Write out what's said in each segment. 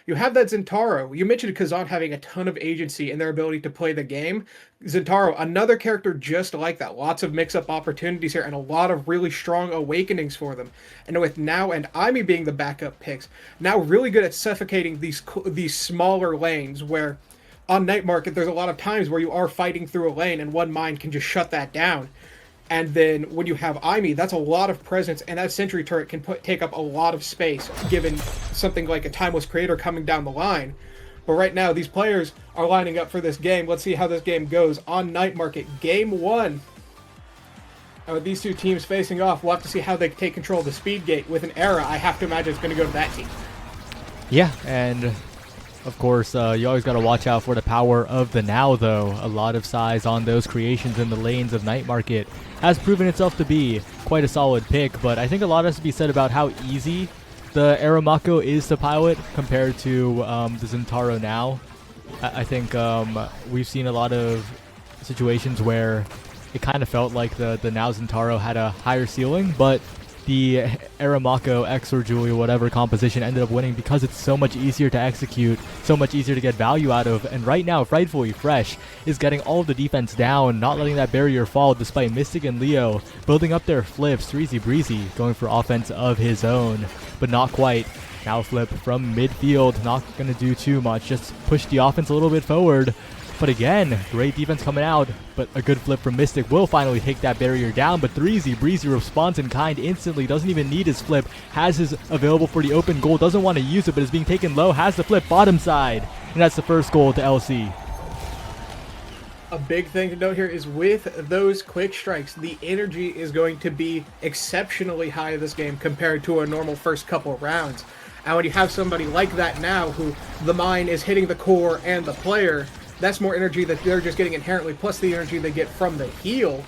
You have that Zentaro. You mentioned Kazan having a ton of agency in their ability to play the game. Zentaro, another character just like that. Lots of mix-up opportunities here and a lot of really strong awakenings for them. And with Now and Imi being the backup picks, Now really good at suffocating these smaller lanes where on Night Market there's a lot of times where you are fighting through a lane and one mine can just shut that down. And then when you have Imi, that's a lot of presence, and that sentry turret can take up a lot of space, given something like a Timeless Creator coming down the line. But right now, these players are lining up for this game. Let's see how this game goes on Night Market. Game 1. With these two teams facing off, we'll have to see how they take control of the speed gate. With an Era, I have to imagine it's going to go to that team. Yeah, and of course, you always got to watch out for the power of the Now, though. A lot of size on those creations in the lanes of Night Market has proven itself to be quite a solid pick, but I think a lot has to be said about how easy the Aramako is to pilot compared to the Zentaro Now. I think we've seen a lot of situations where it kind of felt like the Now Zentaro had a higher ceiling, but the Aramako X or Julia, whatever composition, ended up winning because it's so much easier to execute, so much easier to get value out of. And right now, Frightfully Fresh is getting all of the defense down, not letting that barrier fall, despite Mystic and Leo building up their flips. Streezy Breezy going for offense of his own, but not quite. Now flip from midfield, not going to do too much, just push the offense a little bit forward. But again, great defense coming out, but a good flip from Mystic will finally take that barrier down. But Breezy responds in kind instantly, doesn't even need his flip, has his available for the open goal, doesn't want to use it, but is being taken low, has the flip bottom side, and that's the first goal to LC. A big thing to note here is with those quick strikes, the energy is going to be exceptionally high this game compared to a normal first couple rounds. And when you have somebody like that now, who the mine is hitting the core and the player, that's more energy that they're just getting inherently, plus the energy they get from the heal.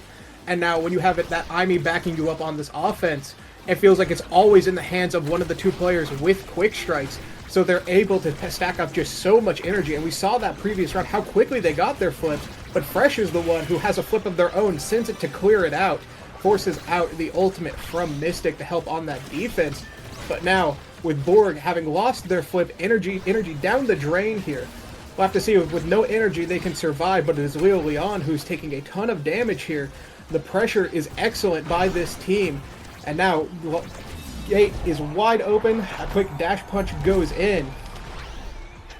And now when you have that Imi backing you up on this offense, it feels like it's always in the hands of one of the two players with quick strikes. So they're able to stack up just so much energy. And we saw that previous round, how quickly they got their flips. But Fresh is the one who has a flip of their own, sends it to clear it out, forces out the ultimate from Mystic to help on that defense. But now, with Borg having lost their flip, energy down the drain here, we'll have to see if with no energy they can survive, but it is Leo Leon who's taking a ton of damage here. The pressure is excellent by this team. And now, gate is wide open. A quick dash punch goes in.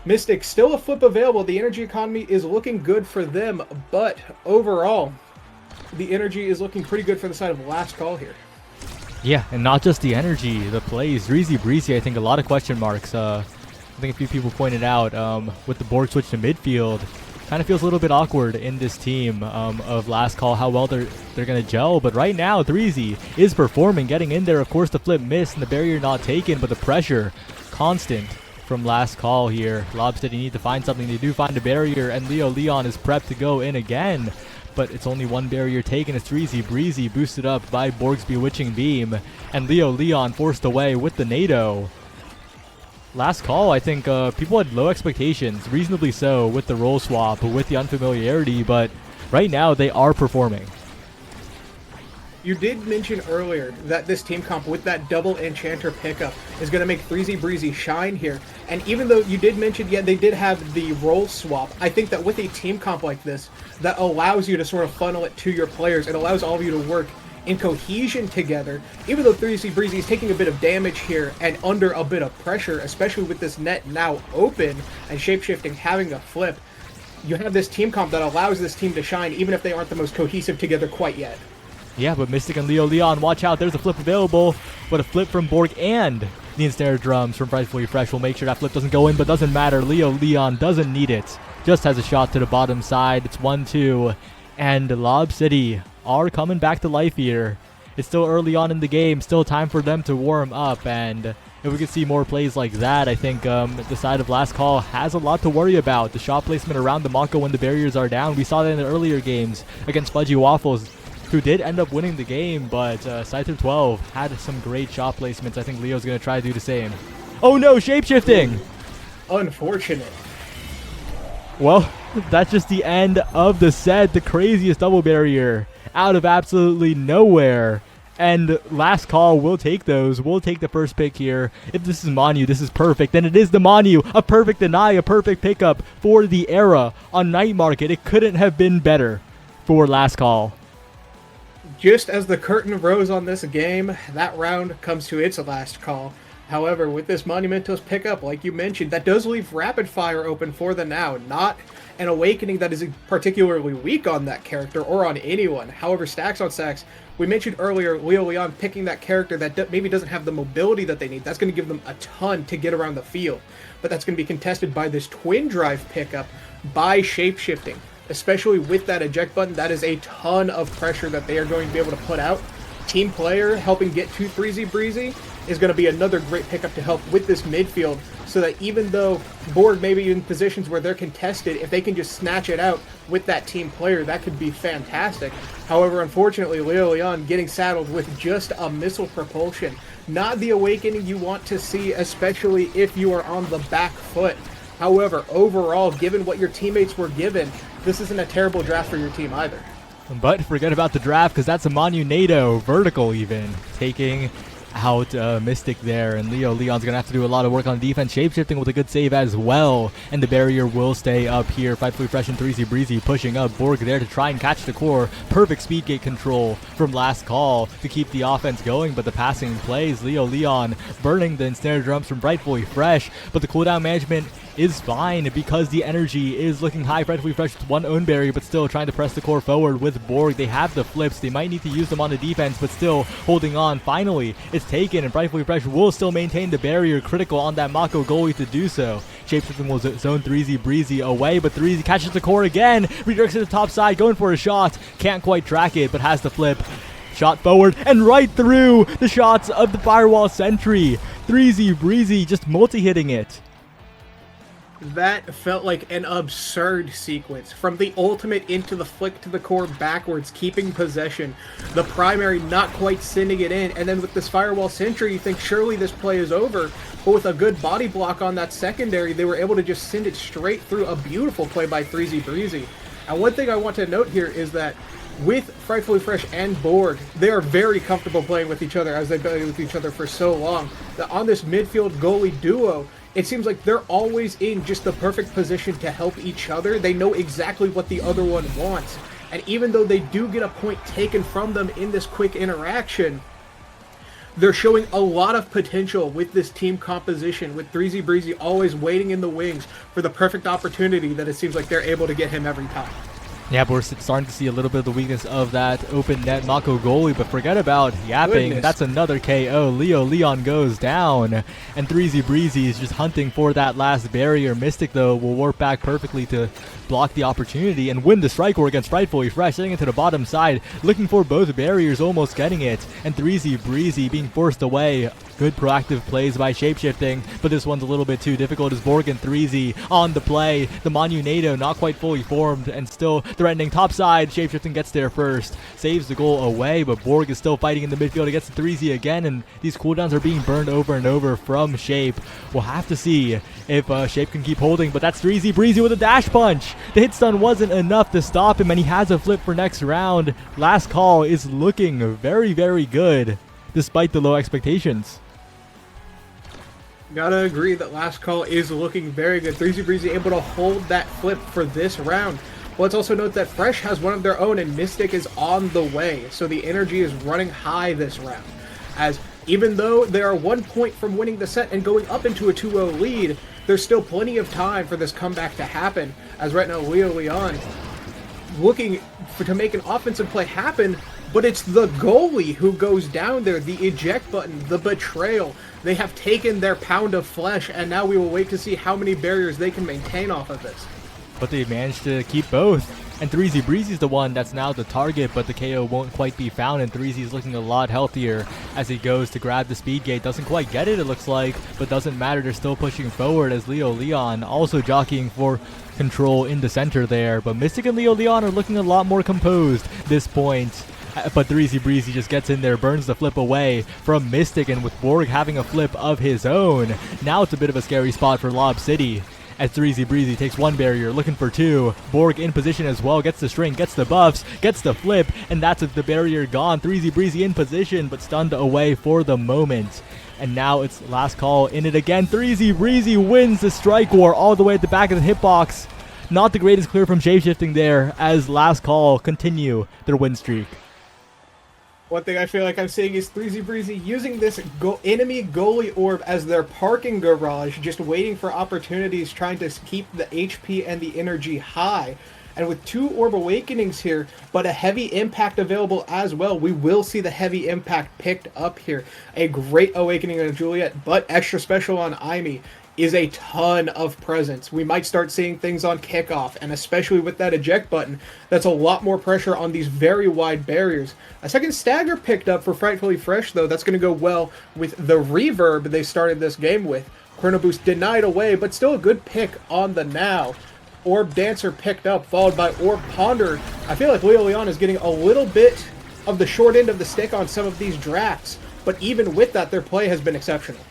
Mystic, still a flip available. The energy economy is looking good for them, but overall, the energy is looking pretty good for the side of Last Call here. Yeah, and not just the energy, the plays. Streezy Breezy, I think a lot of question marks. I think a few people pointed out with the Borg switch to midfield, kind of feels a little bit awkward in this team of Last Call, how well they're going to gel. But right now, Threezy is performing, getting in there. Of course, the flip missed and the barrier not taken, but the pressure constant from Last Call here. LOB said he need to find something. They do find a barrier, and Leo Leon is prepped to go in again. But it's only one barrier taken. It's Streezy Breezy boosted up by Borg's Bewitching Beam, and Leo Leon forced away with the NATO. Last Call, I think people had low expectations, reasonably so, with the role swap, with the unfamiliarity, but right now they are performing. You did mention earlier that this team comp with that double Enchanter pickup is going to make Streezy Breezy shine here. And even though you did mention, yeah, they did have the role swap, I think that with a team comp like this, that allows you to sort of funnel it to your players. It allows all of you to work in cohesion together, even though Streezy Breezy is taking a bit of damage here and under a bit of pressure, especially with this net now open and shapeshifting having a flip. You have this team comp that allows this team to shine, even if they aren't the most cohesive together quite yet. Yeah, but Mystic and Leo Leon, watch out, there's a flip available, but a flip from Borg and the Ensnare Drums from Frightfully Fresh will make sure that flip doesn't go in, but doesn't matter. Leo Leon doesn't need it, just has a shot to the bottom side. It's 1-2, and Lob City are coming back to life here. It's still early on in the game, still time for them to warm up, and if we could see more plays like that, I think the side of Last Call has a lot to worry about. The shot placement around the Mako when the barriers are down. We saw that in the earlier games against Fudgy Waffles, who did end up winning the game, but Scyther 12 had some great shot placements. I think Leo's going to try to do the same. Oh no, shapeshifting! Unfortunate. Well, that's just the end of the set. The craziest double barrier out of absolutely nowhere. And last call, we'll take those. We'll take the first pick here. If this is Manu, this is perfect. Then it is the Manu. A perfect deny, a perfect pickup for the era on Night Market. It couldn't have been better for last call. Just as the curtain rose on this game, that round comes to its last call. However, with this Monumentos pickup, like you mentioned, that does leave Rapid Fire open for the Now. Not an Awakening that is particularly weak on that character or on anyone. However, stacks on stacks, we mentioned earlier Leo Leon picking that character that maybe doesn't have the mobility that they need. That's going to give them a ton to get around the field. But that's going to be contested by this Twin Drive pickup by Shapeshifting. Especially with that eject button, that is a ton of pressure that they are going to be able to put out. Team player helping get to 3Z Breezy is going to be another great pickup to help with this midfield, so that even though Borg may be in positions where they're contested, if they can just snatch it out with that team player, that could be fantastic. However, unfortunately, Leo Leon getting saddled with just a missile propulsion. Not the Awakening you want to see, especially if you are on the back foot. However, overall, given what your teammates were given, this isn't a terrible draft for your team either. But forget about the draft, because that's a Manu NATO, vertical even, taking out Mystic there, and Leo Leon's gonna have to do a lot of work on defense. Shapeshifting with a good save as well, and the barrier will stay up here. Frightfully Fresh and 3Z Breezy pushing up. Borg there to try and catch the core. Perfect speed gate control from last call to keep the offense going, but the passing plays. Leo Leon burning the ensnare drums from Frightfully Fresh, but the cooldown management is fine because the energy is looking high. Frightfully Fresh with one own barrier, but still trying to press the core forward with Borg. They have the flips. They might need to use them on the defense, but still holding on. Finally, it's taken, and Frightfully Fresh will still maintain the barrier. Critical on that Mako goalie to do so. Shapeshifting will zone 3Z Breezy away, but 3Z catches the core again. Redirects to the top side, going for a shot. Can't quite track it, but has the flip. Shot forward and right through the shots of the Firewall Sentry. 3Z Breezy just multi-hitting it. That felt like an absurd sequence. From the ultimate into the flick to the core backwards, keeping possession. The primary not quite sending it in. And then with this Firewall Sentry, you think surely this play is over. But with a good body block on that secondary, they were able to just send it straight through. A beautiful play by 3Z Breezy. And one thing I want to note here is that with Frightfully Fresh and Borg, they are very comfortable playing with each other, as they've played with each other for so long. That on this midfield goalie duo, it seems like they're always in just the perfect position to help each other. They know exactly what the other one wants. And even though they do get a point taken from them in this quick interaction, they're showing a lot of potential with this team composition, with 3Z Breezy always waiting in the wings for the perfect opportunity that it seems like they're able to get him every time. Yeah, but we're starting to see a little bit of the weakness of that open net Mako goalie, but forget about yapping. Goodness. That's another KO. Leo Leon goes down, and 3Z Breezy is just hunting for that last barrier. Mystic, though, will warp back perfectly to block the opportunity and win the strike war against Frightfully Fresh, sitting into the bottom side, looking for both barriers, almost getting it, and 3Z Breezy being forced away. Good proactive plays by Shapeshifting, but this one's a little bit too difficult as Borg and 3Z on the play. The Manu NATO not quite fully formed and still threatening topside. Shapeshifting gets there first, saves the goal away, but Borg is still fighting in the midfield against the 3Z again, and these cooldowns are being burned over and over from Shape. We'll have to see if Shape can keep holding, but that's 3Z Breezy with a dash punch. The hit stun wasn't enough to stop him, and he has a flip for next round. Last call is looking very, very good, despite the low expectations. Gotta agree that last call is looking very good. 3Z Breezy able to hold that flip for this round. But let's also note that Fresh has one of their own and Mystic is on the way. So the energy is running high this round. As even though they are 1 point from winning the set and going up into a 2-0 lead, there's still plenty of time for this comeback to happen. As right now Leo Leon looking to make an offensive play happen, but it's the goalie who goes down there. The eject button, the betrayal. They have taken their pound of flesh, and now we will wait to see how many barriers they can maintain off of this. But they managed to keep both. And 3Z Breezy is the one that's now the target, but the KO won't quite be found, and 3Z is looking a lot healthier as he goes to grab the speed gate. Doesn't quite get it, it looks like, but doesn't matter. They're still pushing forward as Leo Leon also jockeying for control in the center there. But Mystic and Leo Leon are looking a lot more composed this point. But 3Z Breezy just gets in there, burns the flip away from Mystic, and with Borg having a flip of his own, now it's a bit of a scary spot for Lob City. as 3Z Breezy takes one barrier, looking for two. Borg in position as well, gets the string, gets the buffs, gets the flip, and that's the barrier gone. 3Z Breezy in position, but stunned away for the moment. And now it's last call in it again. 3Z Breezy wins the strike war all the way at the back of the hitbox. Not the greatest clear from shapeshifting there, as last call continue their win streak. One thing I feel like I'm seeing is 3Z Breezy using this enemy goalie orb as their parking garage, just waiting for opportunities, trying to keep the HP and the energy high. And with 2 Orb Awakenings here, but a heavy impact available as well, we will see the heavy impact picked up here. A great Awakening on Juliet, but extra special on Aimee is a ton of presence. We might start seeing things on kickoff, and especially with that eject button, that's a lot more pressure on these very wide barriers. A second stagger picked up for Frightfully Fresh, though. That's going to go well with the reverb they started this game with. Chrono Boost denied away, but still a good pick on the now. Orb Dancer picked up, followed by Orb Ponder. I feel like Leo Leon is getting a little bit of the short end of the stick on some of these drafts, but even with that, their play has been exceptional.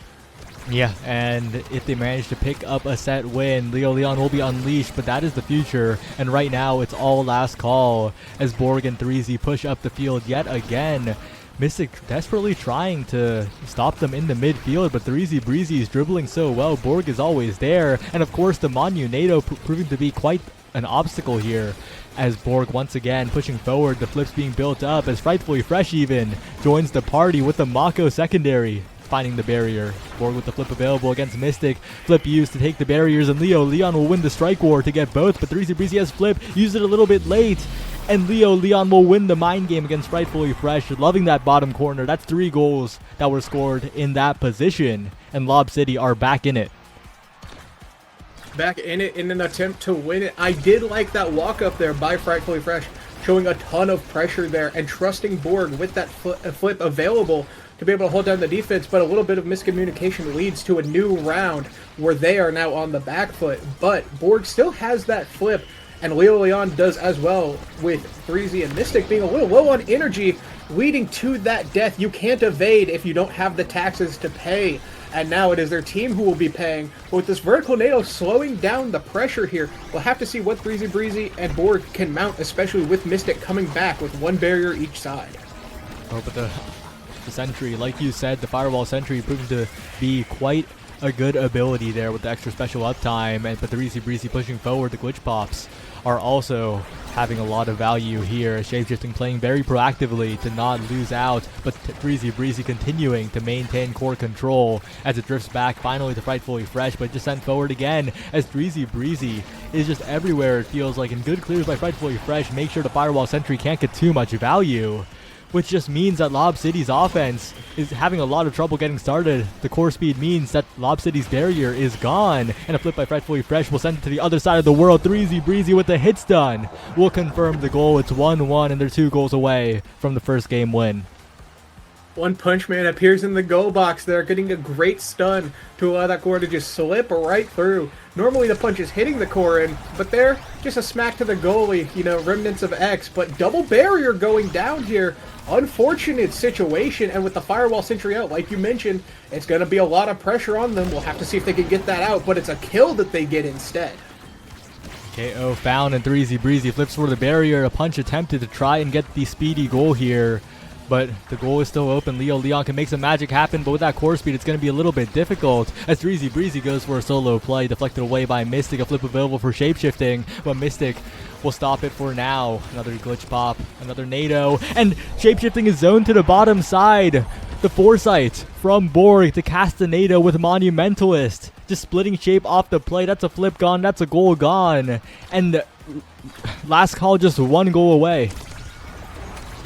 Yeah, and if they manage to pick up a set win, Leo Leon will be unleashed, but that is the future. And right now, it's all last call as Borg and 3Z push up the field yet again. Mystic desperately trying to stop them in the midfield, but 3Z Breezy is dribbling so well. Borg is always there, and of course the Manu NATO proving to be quite an obstacle here, as Borg once again pushing forward, the flips being built up as Frightfully Fresh even joins the party with the Mako secondary, finding the barrier. Borg with the flip available against Mystic, flip used to take the barriers, and Leo Leon will win the strike war to get both, but 3Z Breezy has flip, used it a little bit late, and Leo Leon will win the mind game against Frightfully Fresh. Loving that bottom corner. That's 3 goals that were scored in that position, and Lob City are back in it. Back in it in an attempt to win it. I did like that walk up there by Frightfully Fresh, showing a ton of pressure there and trusting Borg with that flip available to be able to hold down the defense, but a little bit of miscommunication leads to a new round where they are now on the back foot. But Borg still has that flip, and Leo Leon does as well, with 3Z and Mystic being a little low on energy, leading to that death. You can't evade if you don't have the taxes to pay. And now it is their team who will be paying. But with this vertical NATO slowing down the pressure here, we'll have to see what 3Z Breezy and Borg can mount, especially with Mystic coming back with 1 barrier each side. Oh, but the sentry, like you said, the Firewall Sentry proving to be quite a good ability there with the extra special uptime, and but the 3Z Breezy pushing forward, the glitch pops are also having a lot of value here. Shapeshifting playing very proactively to not lose out, but 3Z Breezy continuing to maintain core control as it drifts back finally to Frightfully Fresh, but just sent forward again as 3Z Breezy is just everywhere, it feels like, in good clears by Frightfully Fresh. Make sure the Firewall Sentry can't get too much value, which just means that Lob City's offense is having a lot of trouble getting started. The core speed means that Lob City's barrier is gone, and a flip by Frightfully Fresh will send it to the other side of the world. 3Z Breezy with the hit stun will confirm the goal. It's 1-1, and they're 2 goals away from the first game win. One Punch Man appears in the goal box there, getting a great stun to allow that core to just slip right through. Normally the punch is hitting the core in, but there, just a smack to the goalie, you know, remnants of X. But double barrier going down here. Unfortunate situation, and with the Firewall Sentry out, like you mentioned, it's going to be a lot of pressure on them. We'll have to see if they can get that out, but it's a kill that they get instead. KO found, and 3Z Breezy flips for the barrier. A punch attempted to try and get the speedy goal here, but the goal is still open. Leo Leon can make some magic happen, but with that core speed, it's going to be a little bit difficult as 3Z Breezy goes for a solo play, deflected away by Mystic. A flip available for Shapeshifting, but Mystic will stop it for now. Another glitch pop, another NATO, and Shapeshifting is zoned to the bottom side. The foresight from Borg to cast a NATO with Monumentalist, just splitting shape off the play. That's a flip gone, that's a goal gone, and last call just 1 goal away.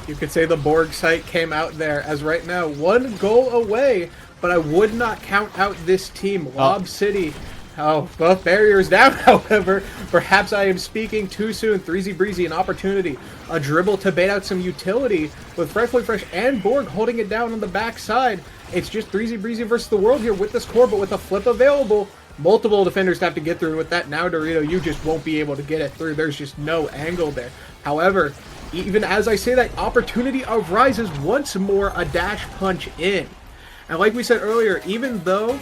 You could say the Borg site came out there as right now 1 goal away, but I would not count out this team. Lob City. Oh, both barriers down, however. Perhaps I am speaking too soon. 3Z Breezy, an opportunity. A dribble to bait out some utility with Frightfully Fresh and Borg holding it down on the backside. It's just 3Z Breezy versus the world here with this core, but with a flip available. Multiple defenders have to get through. With that now, Dorito, you just won't be able to get it through. There's just no angle there. However, even as I say that, opportunity arises once more, a dash punch in. And like we said earlier, even though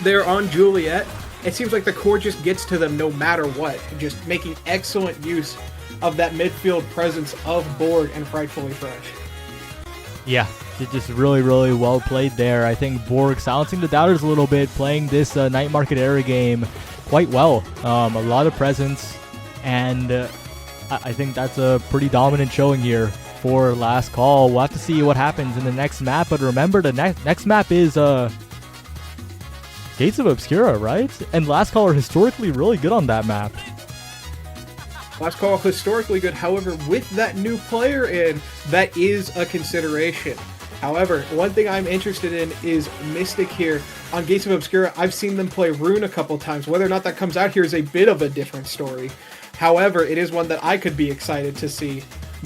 they're on Juliet, it seems like the core just gets to them no matter what, just making excellent use of that midfield presence of Borg and Frightfully Fresh. Yeah, just really, really well played there. I think Borg silencing the doubters a little bit, playing this Night Market era game quite well. A lot of presence, and I think that's a pretty dominant showing here for Last Call. We'll have to see what happens in the next map, but remember the next map is Gates of Obscura, right? And Last Call are historically really good on that map. Last Call historically good, however, with that new player in, that is a consideration. However, one thing I'm interested in is Mystic here. On Gates of Obscura, I've seen them play Rune a couple times. Whether or not that comes out here is a bit of a different story. However, it is one that I could be excited to see.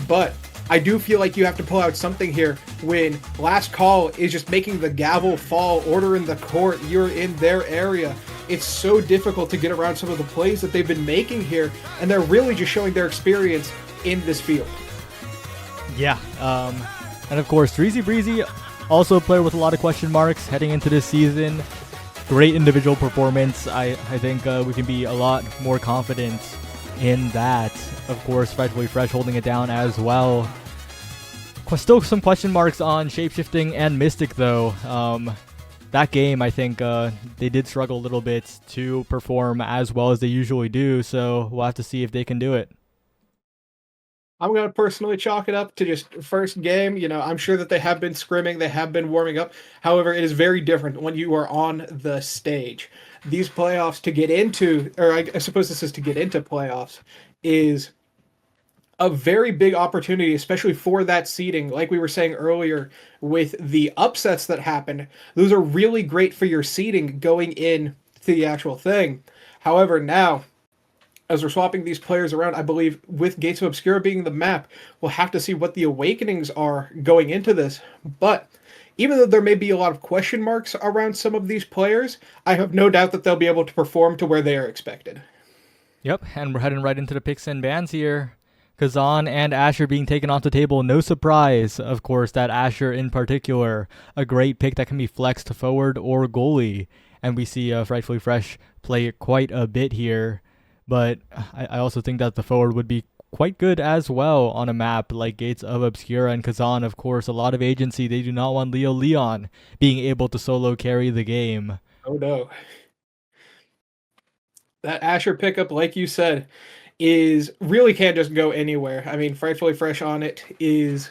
But I do feel like you have to pull out something here when Last Call is just making the gavel fall, order in the court, you're in their area. It's so difficult to get around some of the plays that they've been making here, and they're really just showing their experience in this field. Yeah, and of course, Treasy Breezy, also a player with a lot of question marks heading into this season. Great individual performance. I think we can be a lot more confident in that. Of course, Frightfully Fresh holding it down as well. Still some question marks on Shapeshifting and Mystic, though. That game, I think they did struggle a little bit to perform as well as they usually do, so we'll have to see if they can do it. I'm going to personally chalk it up to just first game. You know, I'm sure that they have been scrimming, they have been warming up. However, it is very different when you are on the stage. These playoffs to get into, or I suppose this is to get into playoffs, is a very big opportunity, especially for that seeding. Like we were saying earlier with the upsets that happen, those are really great for your seeding going in to the actual thing. However, now, as we're swapping these players around, I believe with Gates of Obscura being the map, we'll have to see what the awakenings are going into this. But even though there may be a lot of question marks around some of these players, I have no doubt that they'll be able to perform to where they are expected. Yep, and we're heading right into the picks and bans here. Kazan and Asher being taken off the table. No surprise, of course, that Asher in particular, a great pick that can be flexed to forward or goalie. And we see Frightfully Fresh play quite a bit here. But I also think that the forward would be quite good as well on a map like Gates of Obscura and Kazan. Of course, a lot of agency. They do not want Leo Leon being able to solo carry the game. Oh no. That Asher pickup, like you said, is really can't just go anywhere. I mean, Frightfully Fresh on it is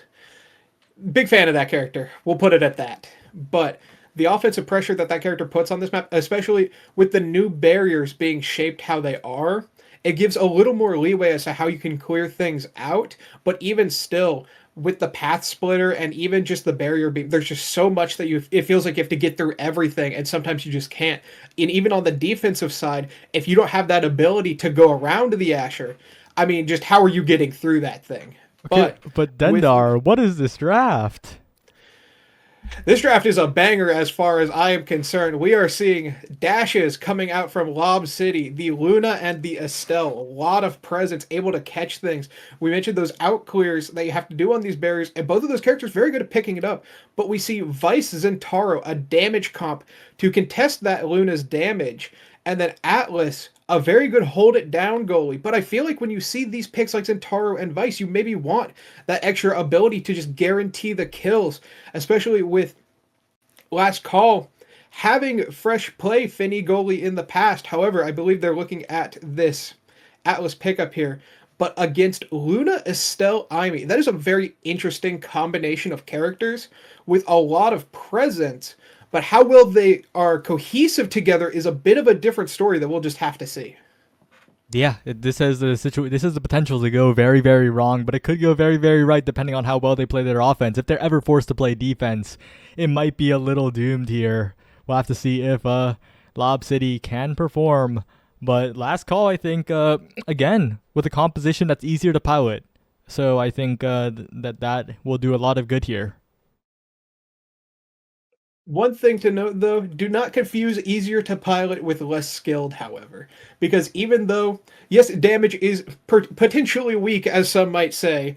big fan of that character. We'll put it at that. But the offensive pressure that character puts on this map, especially with the new barriers being shaped how they are, it gives a little more leeway as to how you can clear things out. But even still, with the path splitter and even just the barrier beam, there's just so much that it feels like you have to get through everything, and sometimes you just can't. And even on the defensive side, if you don't have that ability to go around the Asher, I mean, just how are you getting through that thing? Okay, but Dendar, what is this draft? This draft is a banger as far as I am concerned. We are seeing dashes coming out from Lob City, the Luna and the Estelle. A lot of presence, able to catch things. We mentioned those out clears that you have to do on these barriers, and both of those characters very good at picking it up. But we see Vice Zentaro, a damage comp, to contest that Luna's damage. And then Atlas, a very good hold it down goalie. But I feel like when you see these picks like Zentaro and Vice, you maybe want that extra ability to just guarantee the kills, especially with Last Call having fresh play Finny goalie in the past. However, I believe they're looking at this Atlas pickup here. But against Luna, Estelle, Amy, that is a very interesting combination of characters with a lot of presence. But how well they are cohesive together is a bit of a different story that we'll just have to see. Yeah, this has the potential to go very, very wrong, but it could go very, very right depending on how well they play their offense. If they're ever forced to play defense, it might be a little doomed here. We'll have to see if Lob City can perform. But Last Call, I think, again, with a composition that's easier to pilot. So I think that will do a lot of good here. One thing to note, though, do not confuse easier to pilot with less skilled, however. Because even though, yes, damage is potentially weak, as some might say,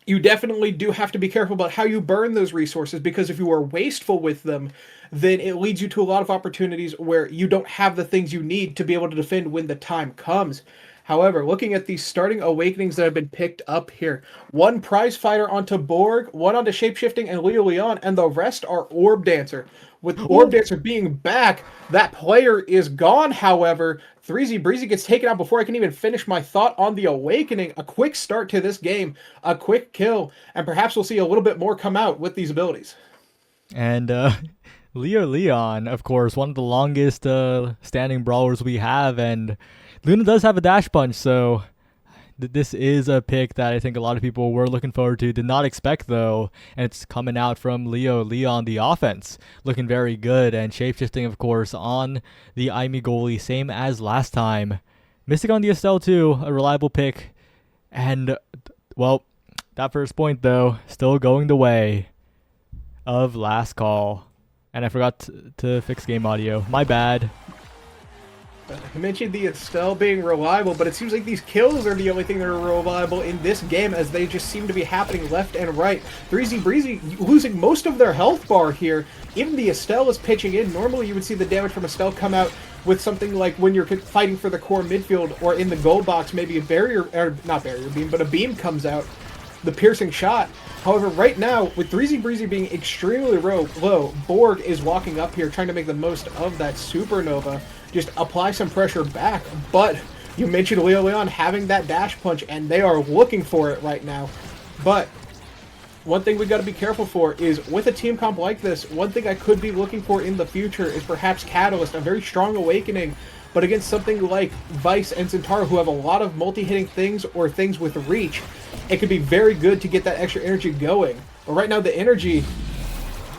you definitely do have to be careful about how you burn those resources, because if you are wasteful with them, then it leads you to a lot of opportunities where you don't have the things you need to be able to defend when the time comes. However, looking at these starting awakenings that have been picked up here, one prize fighter onto Borg, one onto shapeshifting and Leo Leon, and the rest are Orb Dancer. With Orb Dancer being back, that player is gone. However, 3Z Breezy gets taken out before I can even finish my thought on the awakening. A quick start to this game, a quick kill, and perhaps we'll see a little bit more come out with these abilities. And Leo Leon, of course, one of the longest standing brawlers we have, and Luna does have a dash punch, so this is a pick that I think a lot of people were looking forward to. Did not expect, though, and it's coming out from Leo Leon, the offense, looking very good, and shapeshifting, of course, on the Aimi goalie, same as last time. Mystic on the Estelle, too, a reliable pick, and, well, that first point, though, still going the way of Last Call. And I forgot to fix game audio. My bad. I mentioned the Estelle being reliable, but it seems like these kills are the only thing that are reliable in this game, as they just seem to be happening left and right. 3Z Breezy losing most of their health bar here. Even the Estelle is pitching in. Normally you would see the damage from Estelle come out with something like when you're fighting for the core midfield, or in the gold box, maybe a barrier, or not barrier beam, but a beam comes out, the piercing shot. However, right now, with 3Z Breezy being extremely low, Borg is walking up here trying to make the most of that supernova. Just apply some pressure back. But you mentioned Leo Leon having that dash punch, and they are looking for it right now. But one thing we got to be careful for is, with a team comp like this, one thing I could be looking for in the future is perhaps Catalyst, a very strong awakening. But against something like Vice and Centaur, who have a lot of multi-hitting things or things with reach, it could be very good to get that extra energy going. But right now the energy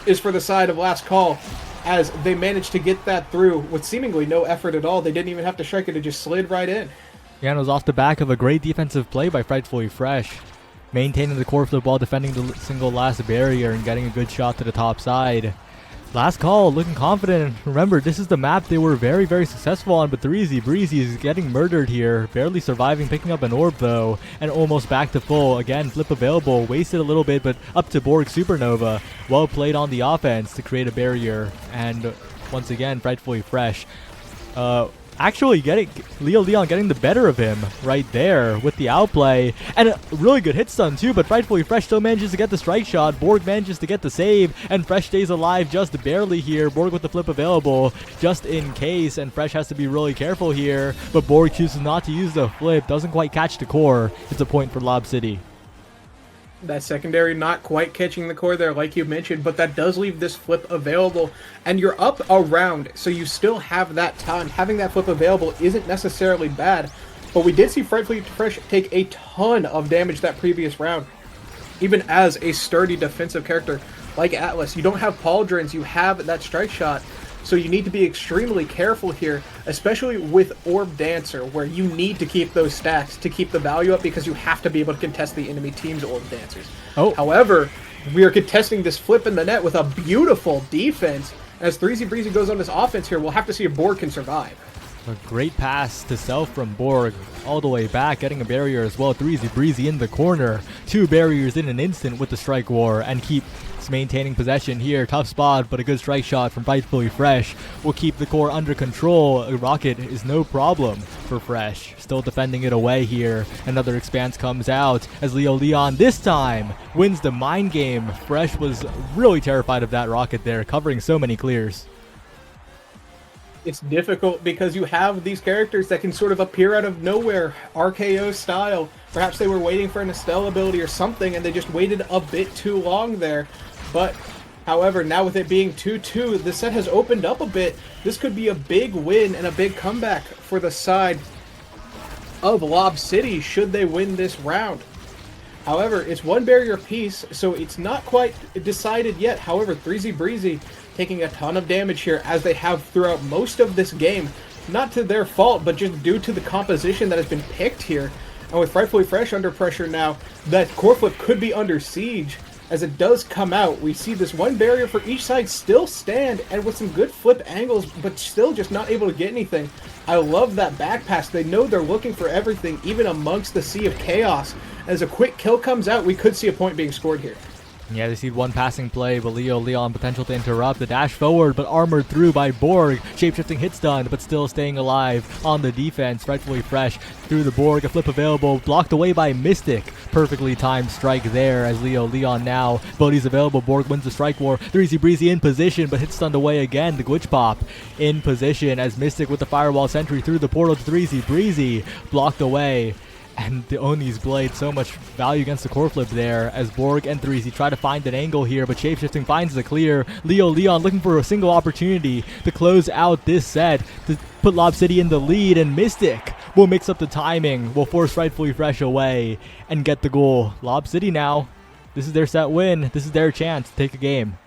is for the side of Last Call, as they managed to get that through with seemingly no effort at all. They didn't even have to strike it, it just slid right in. Yeah, and it was off the back of a great defensive play by Frightfully Fresh, maintaining the core of the ball, defending the single last barrier, and getting a good shot to the top side. Last Call looking confident. Remember, this is the map they were very, very successful on, but 3Z Breezy is getting murdered here. Barely surviving, picking up an orb though, and almost back to full. Again, flip available, wasted a little bit, but up to Borg Supernova. Well played on the offense to create a barrier, and once again, Frightfully Fresh. Actually getting Leo Leon getting the better of him right there with the outplay, and a really good hit stun too, but Frightfully Fresh still manages to get the strike shot. Borg manages to get the save, and Fresh stays alive just barely here. Borg with the flip available just in case, and Fresh has to be really careful here, but Borg chooses not to use the flip, doesn't quite catch the core. It's a point for LOB City. That secondary not quite catching the core there, like you mentioned, but that does leave this flip available, and you're up around, so you still have that time. Having that flip available isn't necessarily bad, but we did see Frightfully Fresh take a ton of damage that previous round. Even as a sturdy defensive character like Atlas, you don't have pauldrons, you have that strike shot, so you need to be extremely careful here, especially with Orb Dancer, where you need to keep those stacks to keep the value up, because you have to be able to contest the enemy team's Orb Dancers. However, we are contesting this flip in the net with a beautiful defense. As 3Z Breezy goes on this offense here, we'll have to see if Borg can survive. A great pass to self from Borg, all the way back, getting a barrier as well. 3Z Breezy in the corner. 2 barriers in an instant with the strike war, and keeps maintaining possession here. Tough spot, but a good strike shot from Frightfully Fresh will keep the core under control. A rocket is no problem for Fresh. Still defending it away here. Another expanse comes out as Leo Leon this time wins the mind game. Fresh was really terrified of that rocket there, covering so many clears. It's difficult because you have these characters that can sort of appear out of nowhere, RKO style. Perhaps they were waiting for an Estelle ability or something, and they just waited a bit too long there. But, however, now with it being 2-2, the set has opened up a bit. This could be a big win and a big comeback for the side of LOB City should they win this round. However, it's one barrier piece, so it's not quite decided yet. However, 3Z Breezy taking a ton of damage here, as they have throughout most of this game. Not to their fault, but just due to the composition that has been picked here. And with Frightfully Fresh under pressure now, that core flip could be under siege. As it does come out, we see this one barrier for each side still stand, and with some good flip angles, but still just not able to get anything. I love that back pass. They know they're looking for everything, even amongst the sea of chaos. As a quick kill comes out, we could see a point being scored here. Yeah, they see one passing play, but Leon potential to interrupt. The dash forward, but armored through by Borg. Shapeshifting hit stun, but still staying alive on the defense. Rightfully fresh through the Borg. A flip available, blocked away by Mystic. Perfectly timed strike there as Leon now. Abilities available, Borg wins the strike war. 3Z Breezy in position, but hit stunned away again. The glitch pop in position as Mystic with the firewall sentry through the portal to 3Z Breezy. Blocked away. And the Oni's blade, so much value against the core flip there as Borg and 3Z try to find an angle here, but Shapeshifting finds the clear. Leon looking for a single opportunity to close out this set, to put Lob City in the lead, and Mystic will mix up the timing, will force Rightfully Fresh away, and get the goal. Lob City now, this is their set win, this is their chance to take a game.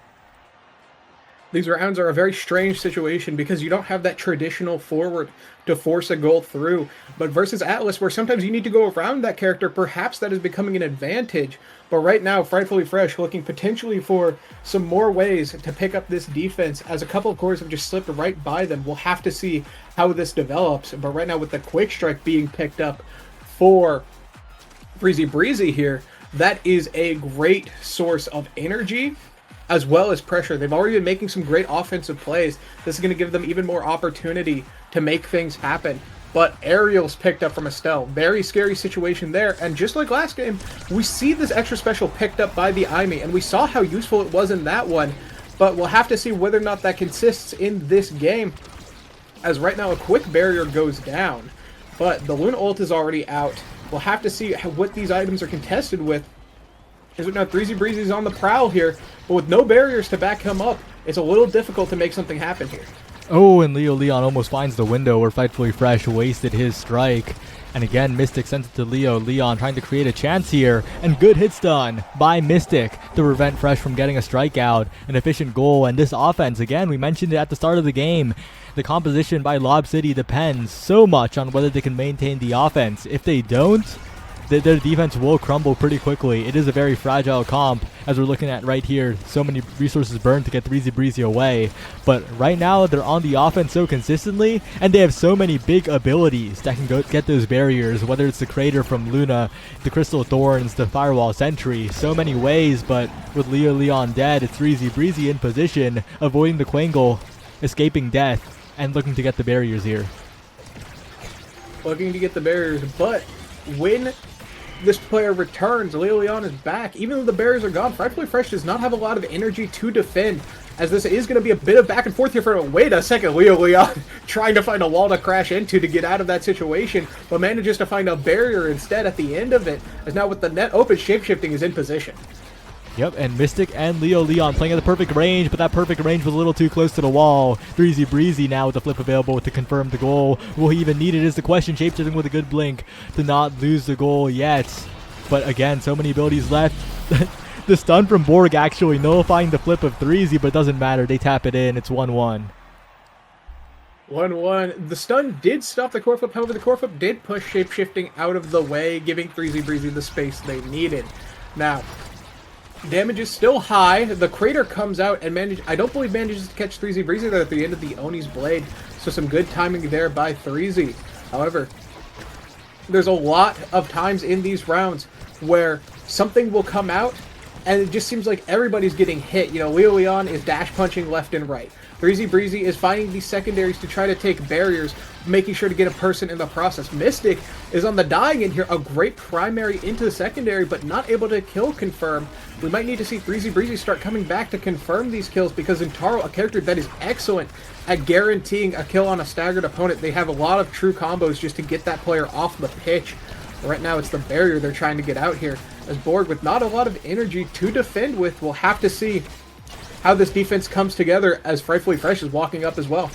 These rounds are a very strange situation because you don't have that traditional forward to force a goal through. But versus Atlas, where sometimes you need to go around that character, perhaps that is becoming an advantage. But right now, Frightfully Fresh looking potentially for some more ways to pick up this defense, as a couple of cores have just slipped right by them. We'll have to see how this develops. But right now, with the Quick Strike being picked up for 3Z Breezy here, that is a great source of energy as well as pressure. They've already been making some great offensive plays. This is going to give them even more opportunity to make things happen. But Aerial's picked up from Estelle. Very scary situation there. And just like last game, we see this extra special picked up by the IME, and we saw how useful it was in that one. But we'll have to see whether or not that consists in this game, as right now a quick barrier goes down. But the Luna ult is already out. We'll have to see what these items are contested with. As we know, 3Z Breezy's on the prowl here, but with no barriers to back him up, it's a little difficult to make something happen here. Oh, and Leon almost finds the window where Frightfully Fresh wasted his strike. And again, Mystic sends it to Leon trying to create a chance here. And good hit stun by Mystic to prevent Fresh from getting a strikeout. An efficient goal. And this offense, again, we mentioned it at the start of the game. The composition by Lob City depends so much on whether they can maintain the offense. If they don't, their defense will crumble pretty quickly. It is a very fragile comp, as we're looking at right here. So many resources burned to get 3Z Breezy away. But right now, they're on the offense so consistently, and they have so many big abilities that can get those barriers, whether it's the Crater from Luna, the Crystal Thorns, the Firewall Sentry, so many ways. But with Leon dead, it's 3Z Breezy in position, avoiding the Quangle, escaping death, and looking to get the barriers here. Looking to get the barriers, but when this player returns, Leon is back. Even though the barriers are gone, Frightfully Fresh does not have a lot of energy to defend, as this is going to be a bit of back and forth here for a wait a second. Leon trying to find a wall to crash into to get out of that situation, but manages to find a barrier instead at the end of it, as now with the net open, Shapeshifting is in position. Yep, and Mystic and Leon playing at the perfect range, but that perfect range was a little too close to the wall. 3Z Breezy now with the flip available to confirm the goal. Will he even need it is the question. Shapeshifting with a good blink to not lose the goal yet. But again, so many abilities left. The stun from Borg actually nullifying the flip of 3Z, but it doesn't matter. They tap it in. It's 1-1. 1-1. The stun did stop the core flip. However, the core flip did push Shapeshifting out of the way, giving 3Z Breezy the space they needed. Now, damage is still high. The Crater comes out and I don't believe manages to catch 3Z Breezy there at the end of the Oni's blade. So some good timing there by 3Z. However, there's a lot of times in these rounds where something will come out and it just seems like everybody's getting hit. You know, Leon is dash punching left and right. 3Z Breezy is finding these secondaries to try to take barriers, making sure to get a person in the process. Mystic is on the dying in here, a great primary into the secondary, but not able to kill confirm. We might need to see 3Z Breezy start coming back to confirm these kills, because Intaro, a character that is excellent at guaranteeing a kill on a staggered opponent, they have a lot of true combos just to get that player off the pitch. Right now it's the barrier they're trying to get out here, as Borg, with not a lot of energy to defend with, we'll have to see how this defense comes together, as Frightfully Fresh is walking up as well.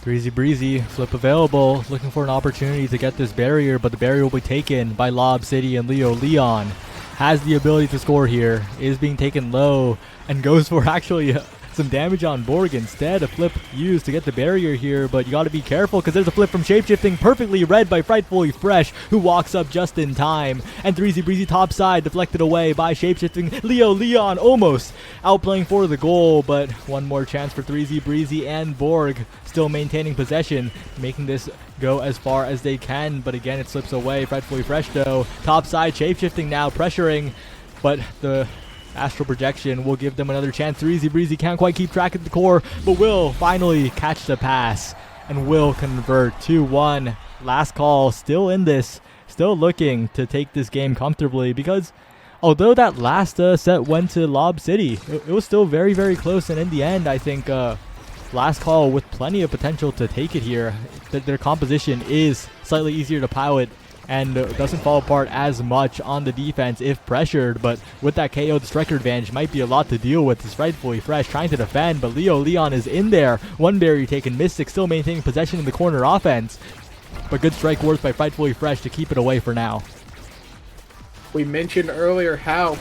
3Z Breezy, flip available, looking for an opportunity to get this barrier, but the barrier will be taken by Lob City, and Leon has the ability to score here, is being taken low, and goes for actually some damage on Borg instead. A flip used to get the barrier here, but you got to be careful because there's a flip from Shapeshifting, perfectly read by Frightfully Fresh, who walks up just in time. And 3Z Breezy top side deflected away by Shapeshifting. Leo Leon almost outplaying for the goal, but one more chance for 3Z Breezy and Borg still maintaining possession, making this go as far as they can, but again it slips away. Frightfully Fresh though, top side Shapeshifting now pressuring, but the Astral Projection will give them another chance. 3Z Breezy can't quite keep track of the core, but will finally catch the pass and will convert 2-1. Last call, still in this, still looking to take this game comfortably, because although that last set went to Lob City, it was still very, very close, and in the end, I think last call with plenty of potential to take it here. Their composition is slightly easier to pilot and doesn't fall apart as much on the defense if pressured, but with that KO, the striker advantage might be a lot to deal with. It's Frightfully Fresh trying to defend, but Leo Leon is in there. One barrier taken, Mystic still maintaining possession in the corner offense, but good strike worth by Frightfully Fresh to keep it away for now. We mentioned earlier how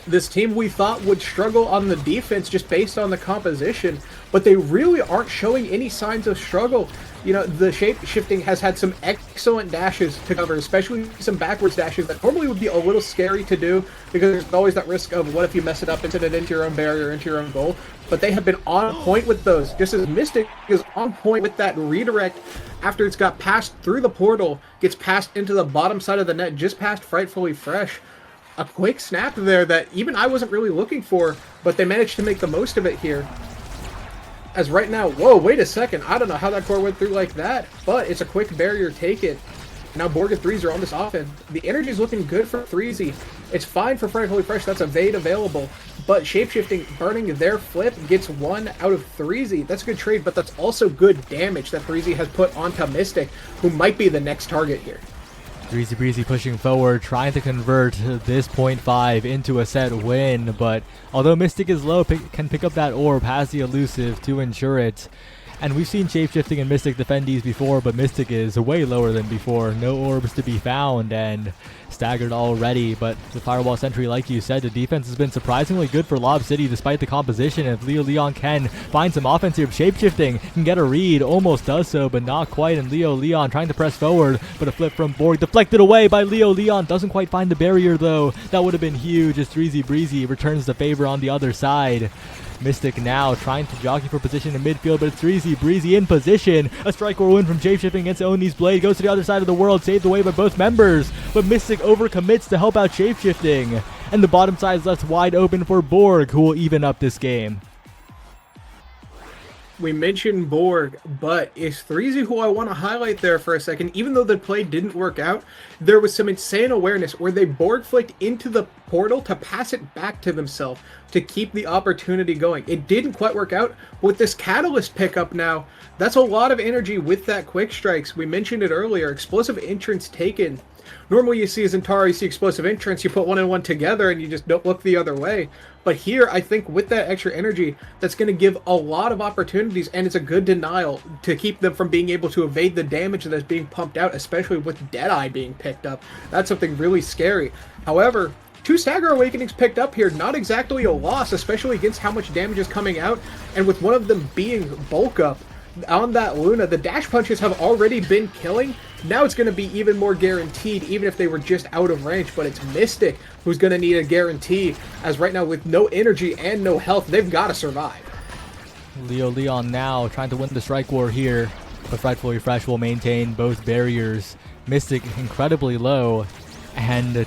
this team we thought would struggle on the defense just based on the composition, but they really aren't showing any signs of struggle. You know, the Shape-Shifting has had some excellent dashes to cover, especially some backwards dashes that normally would be a little scary to do because there's always that risk of what if you mess it up and send it into your own barrier, into your own goal. But they have been on point with those, just as Mystic is on point with that redirect after it's got passed through the portal, gets passed into the bottom side of the net, just past Frightfully Fresh. A quick snap there that even I wasn't really looking for, but they managed to make the most of it here. As right now, whoa, wait a second, I don't know how that core went through like that, but it's a quick barrier take-it. Now Borg and 3Z are on this offense. The energy is looking good for 3Z. It's fine for Frightfully Fresh, that's evade available, but Shapeshifting burning their flip gets 1 out of 3Z. That's a good trade, but that's also good damage that 3Z has put onto Mystic, who might be the next target here. 3Z Breezy pushing forward, trying to convert this 0.5 into a set win, but although Mystic is low, can pick up that orb, has the elusive to ensure it. And we've seen Shapeshifting and Mystic defend these before, but Mystic is way lower than before. No orbs to be found and staggered already, but the Firewall Sentry, like you said, the defense has been surprisingly good for Lob City despite the composition. If Leo Leon can find some offense here, Shapeshifting can get a read, almost does so, but not quite, and Leo Leon trying to press forward, but a flip from Borg deflected away by Leo Leon, doesn't quite find the barrier though. That would have been huge as 3Z Breezy returns the favor on the other side. Mystic now trying to jockey for position in midfield, but it's 3Z Breezy in position. A strike or win from Shapeshifting against Oni's Blade. Goes to the other side of the world, saved away by both members. But Mystic overcommits to help out Shapeshifting. And the bottom side is left wide open for Borg, who will even up this game. We mentioned Borg, but it's 3Z who I want to highlight there for a second. Even though the play didn't work out, there was some insane awareness where they Borg flicked into the portal to pass it back to themselves to keep the opportunity going. It didn't quite work out, but with this Catalyst pickup now, that's a lot of energy with that quick strikes. We mentioned it earlier, explosive entrance taken. Normally you see as Zentara, you see explosive entrance, you put one and one together and you just don't look the other way. But here, I think with that extra energy, that's going to give a lot of opportunities, and it's a good denial to keep them from being able to evade the damage that's being pumped out, especially with Deadeye being picked up. That's something really scary. However, 2 Stagger Awakenings picked up here, not exactly a loss, especially against how much damage is coming out, and with one of them being bulk up on that Luna, the dash punches have already been killing. Now it's going to be even more guaranteed, even if they were just out of range, but it's Mystic who's going to need a guarantee, as right now with no energy and no health, they've got to survive. Leo Leon now trying to win the strike war here, but Frightfully Fresh will maintain both barriers. Mystic incredibly low, and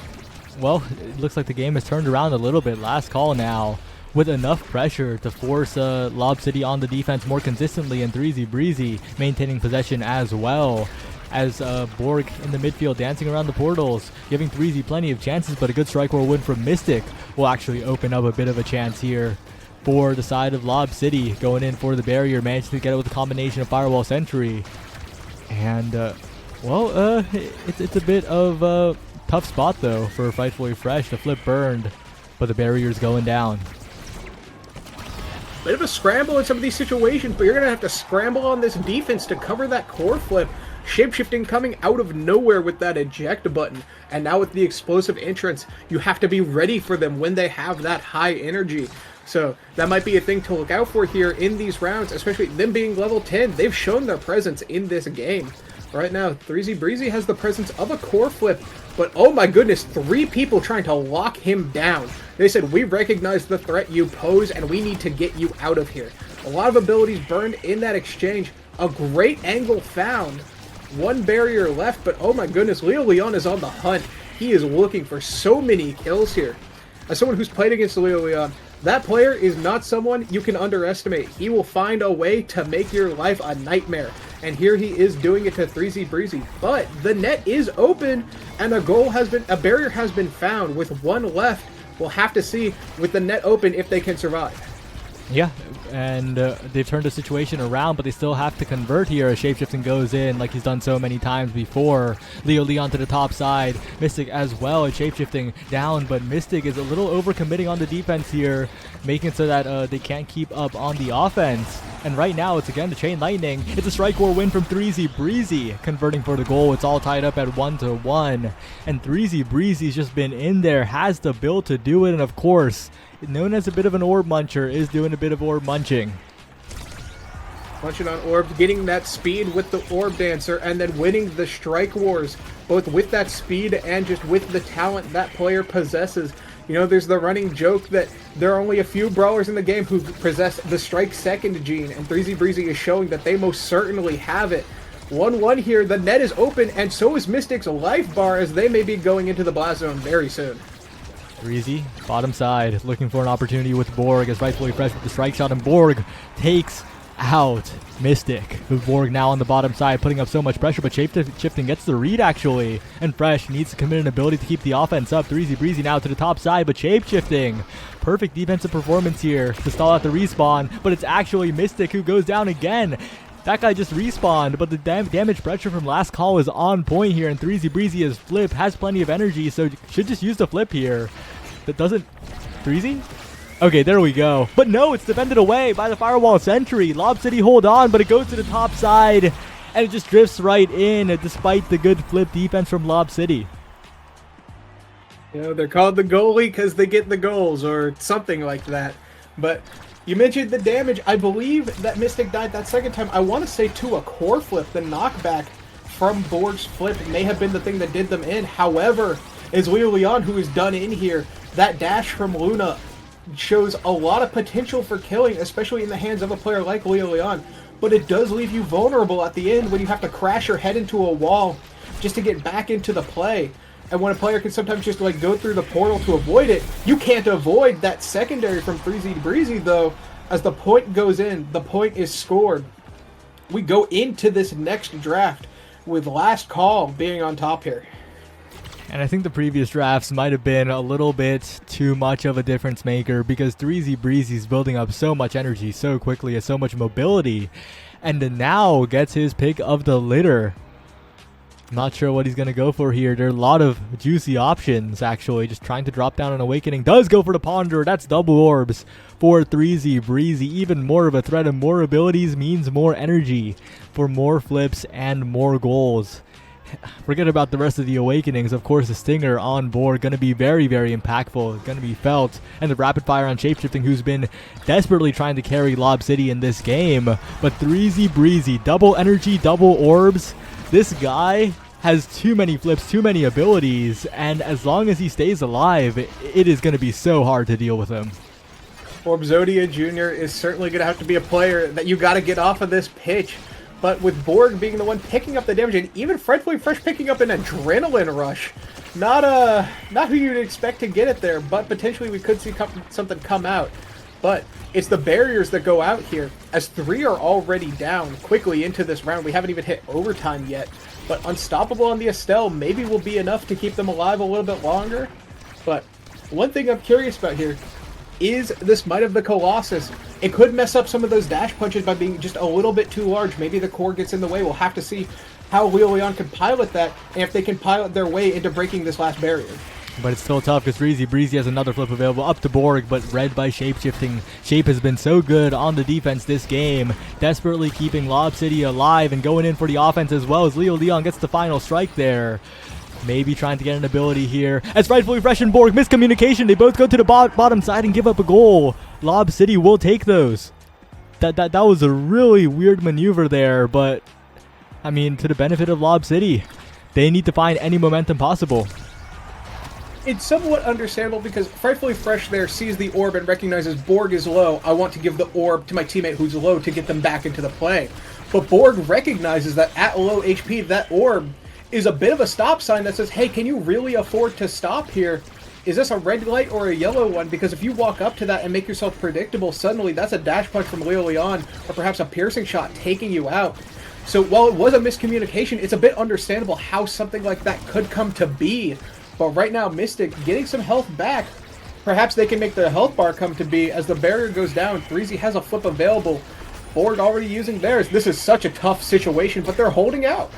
well, it looks like the game has turned around a little bit. Last call now, with enough pressure to force Lob City on the defense more consistently, and 3Z Breezy maintaining possession as well. As Borg in the midfield dancing around the portals, giving 3Z plenty of chances, but a good strike or win from Mystic will actually open up a bit of a chance here for the side of Lob City, going in for the barrier, managing to get it with a combination of Firewall Sentry. And, well, it's a bit of a tough spot, though, for Frightfully Fresh. The flip burned, but the barrier's going down. Bit of a scramble in some of these situations, but you're going to have to scramble on this defense to cover that core flip. Shapeshifting coming out of nowhere with that eject button, and now with the explosive entrance, you have to be ready for them when they have that high energy. So that might be a thing to look out for here in these rounds, especially them being level 10. They've shown their presence in this game. Right now, 3Z Breezy has the presence of a core flip, but oh my goodness, 3 people trying to lock him down. They said, we recognize the threat you pose and we need to get you out of here. A lot of abilities burned in that exchange. A great angle found. 1 barrier left, but oh my goodness, Leo Leon is on the hunt. He is looking for so many kills here. As someone who's played against Leo Leon, that player is not someone you can underestimate. He will find a way to make your life a nightmare. And here he is doing it to 3Z Breezy. But the net is open and a barrier has been found with 1 left. We'll have to see with the net open if they can survive. Yeah, and they've turned the situation around, but they still have to convert here as Shapeshifting goes in like he's done so many times before. Leo Leon to the top side, Mystic as well, and Shapeshifting down, but Mystic is a little overcommitting on the defense here, making it so that they can't keep up on the offense. And right now, it's again the Chain Lightning. It's a Strike War win from 3Z Breezy, converting for the goal. It's all tied up at 1-1, and 3Z Breezy's just been in there, has the build to do it, and of course, known as a bit of an orb muncher, is doing a bit of orb munching. Munching on orbs, getting that speed with the orb dancer, and then winning the strike wars, both with that speed and just with the talent that player possesses. You know, there's the running joke that there are only a few brawlers in the game who possess the strike second gene, and 3Z Breezy is showing that they most certainly have it. 1-1 here, the net is open, and so is Mystic's life bar as they may be going into the blast zone very soon. 3Z, bottom side, looking for an opportunity with Borg as rightfully Fresh with the strike shot, and Borg takes out Mystic. With Borg now on the bottom side, putting up so much pressure, but Shapeshifting gets the read actually, and Fresh needs to commit an ability to keep the offense up. 3Z Breezy now to the top side, but Shapeshifting, perfect defensive performance here to stall out the respawn, but it's actually Mystic who goes down again. That guy just respawned, but the damage pressure from last call is on point here, and 3Z Breezy is flip, has plenty of energy, so should just use the flip here. That doesn't... 3Z? Okay, there we go. But no, it's defended away by the Firewall Sentry. Lob City hold on, but it goes to the top side, and it just drifts right in, despite the good flip defense from Lob City. You know, they're called the goalie because they get the goals, or something like that. But... you mentioned the damage. I believe that Mystic died that second time. I want to say to a core flip. The knockback from Borg's flip may have been the thing that did them in. However, it's Leo Leon who is done in here. That dash from Luna shows a lot of potential for killing, especially in the hands of a player like Leo Leon. But it does leave you vulnerable at the end when you have to crash your head into a wall just to get back into the play. And when a player can sometimes just like go through the portal to avoid it, you can't avoid that secondary from 3Z Breezy though. As the point goes in, the point is scored. We go into this next draft with last call being on top here. And I think the previous drafts might have been a little bit too much of a difference maker because 3Z Breezy's building up so much energy so quickly, has so much mobility, and now gets his pick of the litter. Not sure what he's going to go for here. There are a lot of juicy options, actually. Just trying to drop down an Awakening. Does go for the Ponder. That's double orbs for 3Z Breezy. Even more of a threat, and more abilities means more energy for more flips and more goals. Forget about the rest of the Awakenings. Of course, the Stinger on board. Going to be very, very impactful. Going to be felt. And the Rapid Fire on Shapeshifting, who's been desperately trying to carry Lob City in this game. But 3Z Breezy, double energy, double orbs. This guy has too many flips, too many abilities, and as long as he stays alive, it is going to be so hard to deal with him. Orbzodia Jr. is certainly going to have to be a player that you got to get off of this pitch. But with Borg being the one picking up the damage, and even Frightfully Fresh picking up an adrenaline rush, not who you'd expect to get it there, but potentially we could see something come out. But it's the barriers that go out here, as 3 are already down quickly into this round. We haven't even hit overtime yet. But Unstoppable on the Estelle maybe will be enough to keep them alive a little bit longer. But one thing I'm curious about here is this Might of the Colossus. It could mess up some of those dash punches by being just a little bit too large. Maybe the core gets in the way. We'll have to see how Leo Leon can pilot that, and if they can pilot their way into breaking this last barrier. But it's still tough because 3Z Breezy has another flip available up to Borg, but read by Shapeshifting. Shape has been so good on the defense this game, desperately keeping Lob City alive and going in for the offense as well as Leo Leon gets the final strike there. Maybe trying to get an ability here. As Rightfully Fresh and Borg, miscommunication. They both go to the bottom side and give up a goal. Lob City will take those. That was a really weird maneuver there, but I mean, to the benefit of Lob City, they need to find any momentum possible. It's somewhat understandable because Frightfully Fresh there sees the orb and recognizes Borg is low. I want to give the orb to my teammate who's low to get them back into the play. But Borg recognizes that at low HP, that orb is a bit of a stop sign that says, hey, can you really afford to stop here? Is this a red light or a yellow one? Because if you walk up to that and make yourself predictable, suddenly that's a dash punch from Leo Leon or perhaps a piercing shot taking you out. So while it was a miscommunication, it's a bit understandable how something like that could come to be. But right now, Mystic getting some health back. Perhaps they can make the health bar come to be as the barrier goes down. Threezy has a flip available. Borg already using theirs. This is such a tough situation, but they're holding out.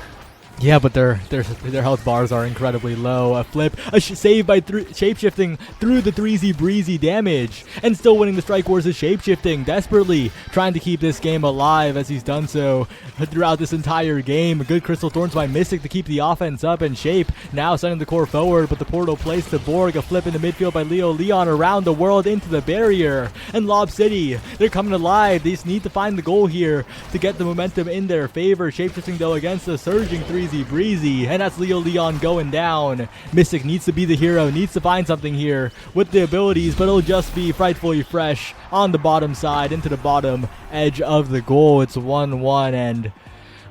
Yeah, but their health bars are incredibly low. A flip, a save by shapeshifting through the Threezy Breezy damage. And still winning the Strike Wars is shapeshifting, desperately trying to keep this game alive as he's done so throughout this entire game. Good Crystal Thorns by Mystic to keep the offense up, and Shape now sending the core forward, but the portal placed to Borg. A flip into midfield by Leo Leon around the world into the barrier. And Lob City, they're coming alive. They just need to find the goal here to get the momentum in their favor. Shapeshifting though against the surging Threezy Breezy, and that's Leo Leon going down. Mystic needs to be the hero, needs to find something here with the abilities, but it'll just be Frightfully Fresh on the bottom side into the bottom edge of the goal. It's 1-1, and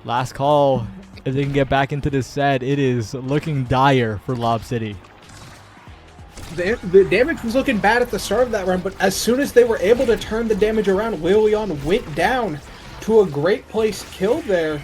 last call. If they can get back into this set, it is looking dire for Lob City. The damage was looking bad at the start of that round, but as soon as they were able to turn the damage around, Leo Leon went down to a great place kill there.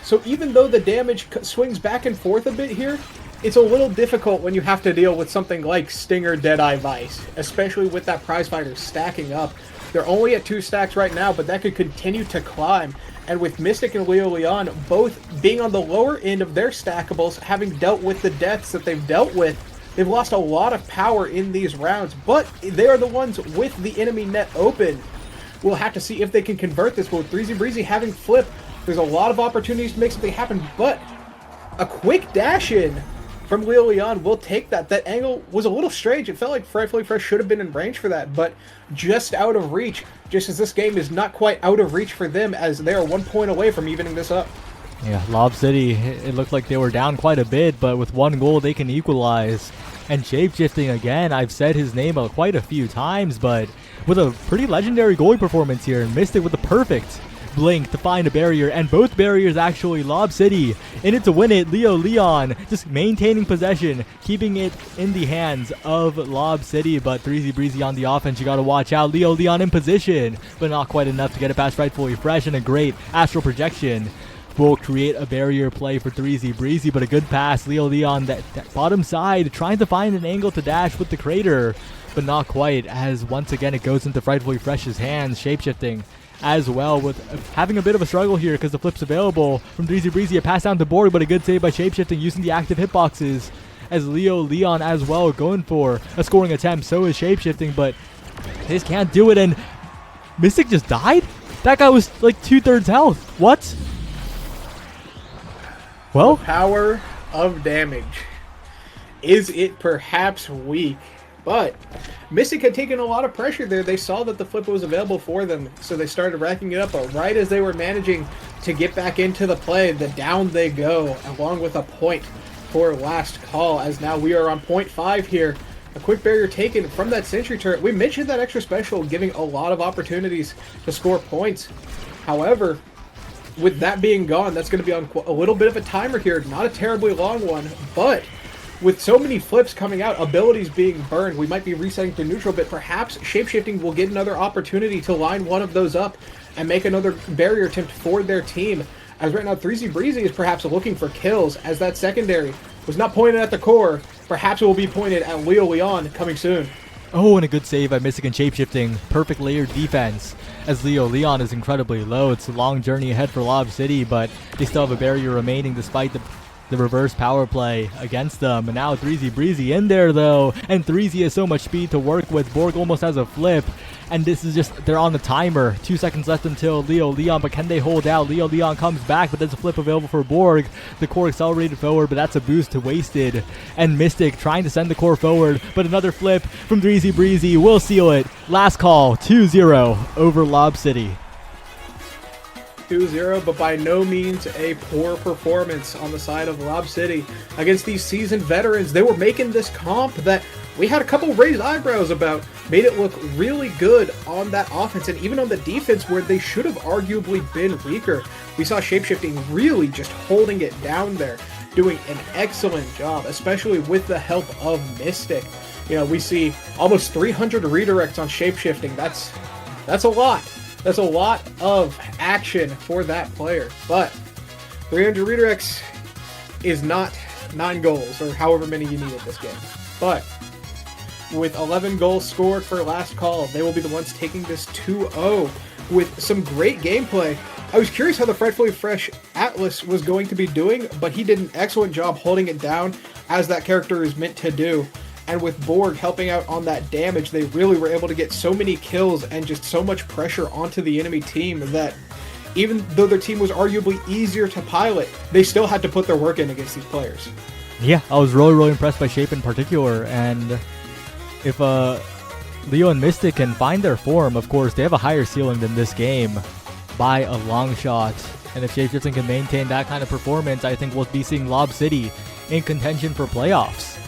So even though the damage swings back and forth a bit here, it's a little difficult when you have to deal with something like Stinger, Deadeye, Vice, especially with that prizefighter stacking up. They're only at 2 stacks right now, but that could continue to climb. And with Mystic and Leo Leon both being on the lower end of their stackables, having dealt with the deaths that they've dealt with, they've lost a lot of power in these rounds, but they are the ones with the enemy net open. We'll have to see if they can convert this, but with Threezy Breezy having flip, there's a lot of opportunities to make something happen, but a quick dash in from Leo Leon will take that. That angle was a little strange. It felt like Frightfully Fresh should have been in range for that, but just out of reach, just as this game is not quite out of reach for them as they are 1 point away from evening this up. Yeah, Lob City, it looked like they were down quite a bit, but with 1 goal they can equalize. And Shapeshifting again, I've said his name quite a few times, but with a pretty legendary goalie performance here, and Mystic with the perfect blink to find a barrier, and both barriers actually. Lob City in it to win it. Leo Leon just maintaining possession, keeping it in the hands of Lob City, but Threezy Breezy on the offense, you gotta watch out. Leo Leon in position, but not quite enough to get it past Rightfully Fresh, and a great astral projection will create a barrier play for Threezy Breezy, but a good pass. Leo Leon, that bottom side, trying to find an angle to dash with the crater, but not quite, as once again it goes into Frightfully Fresh's hands. Shapeshifting as well, with having a bit of a struggle here because the flip's available from Threezy Breezy. A pass down to Borg, but a good save by Shapeshifting using the active hitboxes, as Leo Leon as well going for a scoring attempt. So is Shapeshifting, but they just can't do it, and Mystic just died? That guy was like 2/3 health. What? Well, the power of damage. Is it perhaps weak? But Mystic had taken a lot of pressure there. They saw that the flip was available for them, so they started racking it up. But right as they were managing to get back into the play, the down they go, along with a point for last call, as now we are on point 5 here. A quick barrier taken from that sentry turret. We mentioned that extra special giving a lot of opportunities to score points. However, with that being gone, that's going to be on a little bit of a timer here. Not a terribly long one, but with so many flips coming out, abilities being burned, we might be resetting to neutral, but perhaps Shapeshifting will get another opportunity to line one of those up and make another barrier attempt for their team. As right now, Threezy Breezy is perhaps looking for kills, as that secondary was not pointed at the core. Perhaps it will be pointed at Leo Leon coming soon. Oh, and a good save by Mystic and Shapeshifting. Perfect layered defense, as Leo Leon is incredibly low. It's a long journey ahead for Lob City, but they still have a barrier remaining despite the the reverse power play against them. And now 3Z Breezy in there though, and 3Z has so much speed to work with. Borg almost has a flip, and this is just, they're on the timer. 2 seconds left until Leo Leon, but can they hold out? Leo Leon comes back, but there's a flip available for Borg. The core accelerated forward, but that's a boost to Wasted. And Mystic trying to send the core forward, but another flip from 3Z Breezy will seal it. Last call, 2-0 over Lob City. 2-0, but by no means a poor performance on the side of Lob City against these seasoned veterans. They were making this comp that we had a couple raised eyebrows about, made it look really good on that offense and even on the defense where they should have arguably been weaker. We saw Shapeshifting really just holding it down there, doing an excellent job, especially with the help of Mystic. You know, we see almost 300 redirects on Shapeshifting. That's a lot. That's a lot of action for that player, but 300 redirects is not 9 goals or however many you need in this game. But with 11 goals scored for last call, they will be the ones taking this 2-0 with some great gameplay. I was curious how the Fretfully Fresh Atlas was going to be doing, but he did an excellent job holding it down as that character is meant to do. And with Borg helping out on that damage, they really were able to get so many kills and just so much pressure onto the enemy team that even though their team was arguably easier to pilot, they still had to put their work in against these players. Yeah, I was really impressed by Shape in particular, and if Leo and Mystic can find their form, of course, they have a higher ceiling than this game by a long shot. And if Shapeshifting can maintain that kind of performance, I think we'll be seeing Lob City in contention for playoffs.